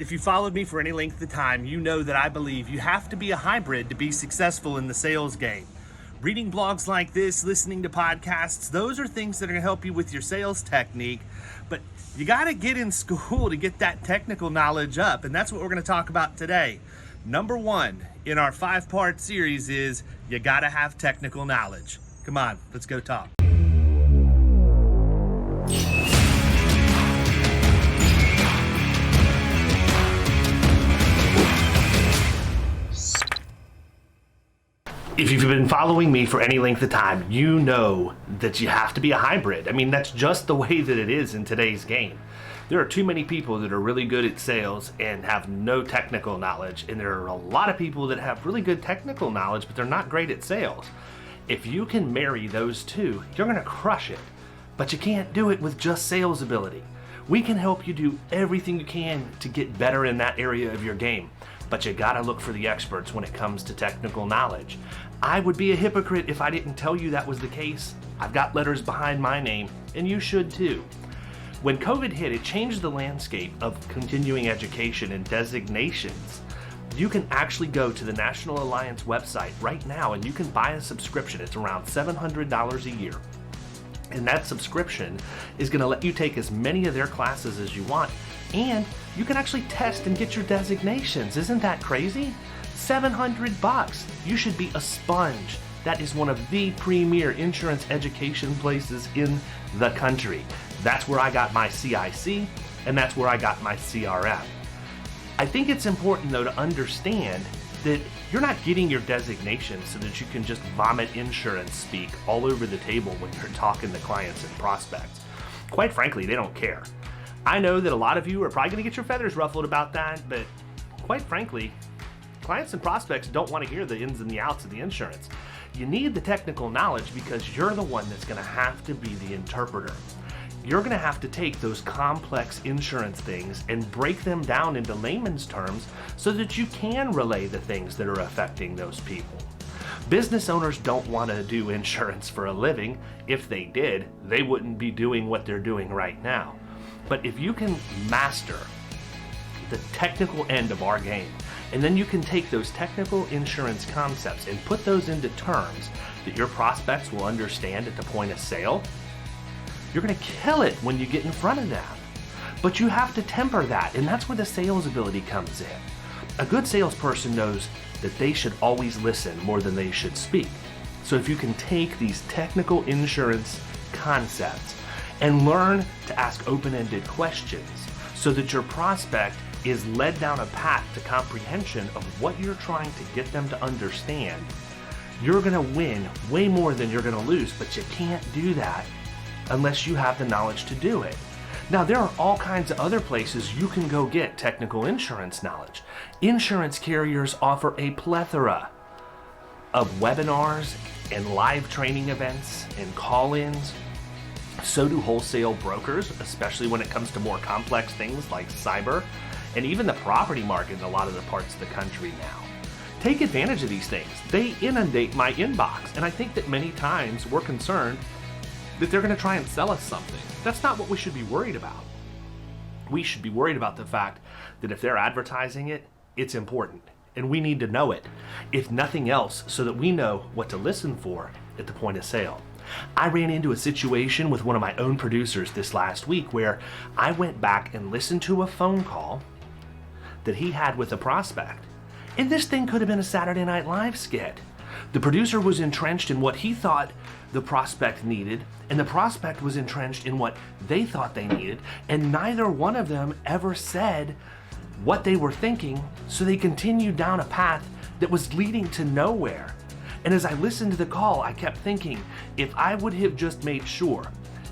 If you followed me for any length of time, you know that I believe you have to be a hybrid to be successful in the sales game. Reading blogs like this, listening to podcasts, those are things that are going to help you with your sales technique, but you got to get in school to get that technical knowledge up, and that's what we're going to talk about today. Number one in our 5-part series is you got to have technical knowledge. Come on, let's go talk. If you've been following me for any length of time, you know that you have to be a hybrid. I mean, that's just the way that it is in today's game. There are too many people that are really good at sales and have no technical knowledge, and there are a lot of people that have really good technical knowledge, but they're not great at sales. If you can marry those two, you're gonna crush it, but you can't do it with just sales ability. We can help you do everything you can to get better in that area of your game, but you gotta look for the experts when it comes to technical knowledge. I would be a hypocrite if I didn't tell you that was the case. I've got letters behind my name, and you should too. When COVID hit, it changed the landscape of continuing education and designations. You can actually go to the National Alliance website right now and you can buy a subscription. It's around $700 a year. And that subscription is gonna let you take as many of their classes as you want, and you can actually test and get your designations. Isn't that crazy? $700. You should be a sponge. That is one of the premier insurance education places in the country. That's where I got my CIC, and that's where I got my CRM. I think it's important though to understand that you're not getting your designation so that you can just vomit insurance speak all over the table when you're talking to clients and prospects. Quite frankly, they don't care. I know that a lot of you are probably gonna get your feathers ruffled about that, but quite frankly, clients and prospects don't want to hear the ins and the outs of the insurance. You need the technical knowledge because you're the one that's gonna have to be the interpreter. You're gonna have to take those complex insurance things and break them down into layman's terms so that you can relay the things that are affecting those people. Business owners don't want to do insurance for a living. If they did, they wouldn't be doing what they're doing right now. But if you can master the technical end of our game, and then you can take those technical insurance concepts and put those into terms that your prospects will understand at the point of sale, you're gonna kill it when you get in front of them. But you have to temper that, and that's where the sales ability comes in. A good salesperson knows that they should always listen more than they should speak. So if you can take these technical insurance concepts and learn to ask open-ended questions so that your prospect is led down a path to comprehension of what you're trying to get them to understand, you're gonna win way more than you're gonna lose, but you can't do that unless you have the knowledge to do it. Now, there are all kinds of other places you can go get technical insurance knowledge. Insurance carriers offer a plethora of webinars and live training events and call-ins. So do wholesale brokers, especially when it comes to more complex things like cyber, and even the property market in a lot of the parts of the country now. Take advantage of these things. They inundate my inbox, and I think that many times we're concerned that they're gonna try and sell us something. That's not what we should be worried about. We should be worried about the fact that if they're advertising it, it's important, and we need to know it, if nothing else, so that we know what to listen for at the point of sale. I ran into a situation with one of my own producers this last week where I went back and listened to a phone call that he had with a prospect. And this thing could have been a Saturday Night Live skit. The producer was entrenched in what he thought the prospect needed, and the prospect was entrenched in what they thought they needed, and neither one of them ever said what they were thinking, so they continued down a path that was leading to nowhere. And as I listened to the call, I kept thinking, if I would have just made sure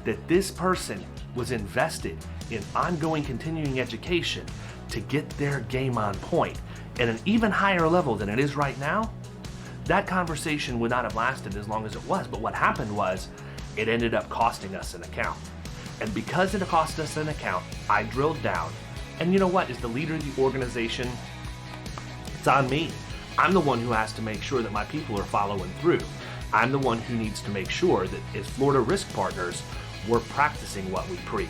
that this person was invested in ongoing continuing education to get their game on point at an even higher level than it is right now, that conversation would not have lasted as long as it was. But what happened was, it ended up costing us an account. And because it cost us an account, I drilled down. And you know what? As the leader of the organization, it's on me. I'm the one who has to make sure that my people are following through. I'm the one who needs to make sure that as Florida Risk Partners, we're practicing what we preach.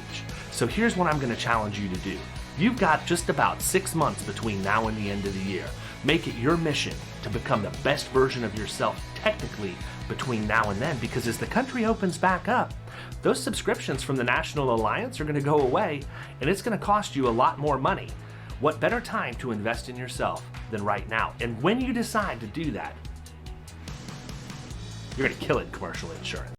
So here's what I'm going to challenge you to do. You've got just about 6 months between now and the end of the year. Make it your mission to become the best version of yourself technically between now and then, because as the country opens back up, those subscriptions from the National Alliance are going to go away, and it's going to cost you a lot more money. What better time to invest in yourself than right now? And when you decide to do that, you're going to kill it in commercial insurance.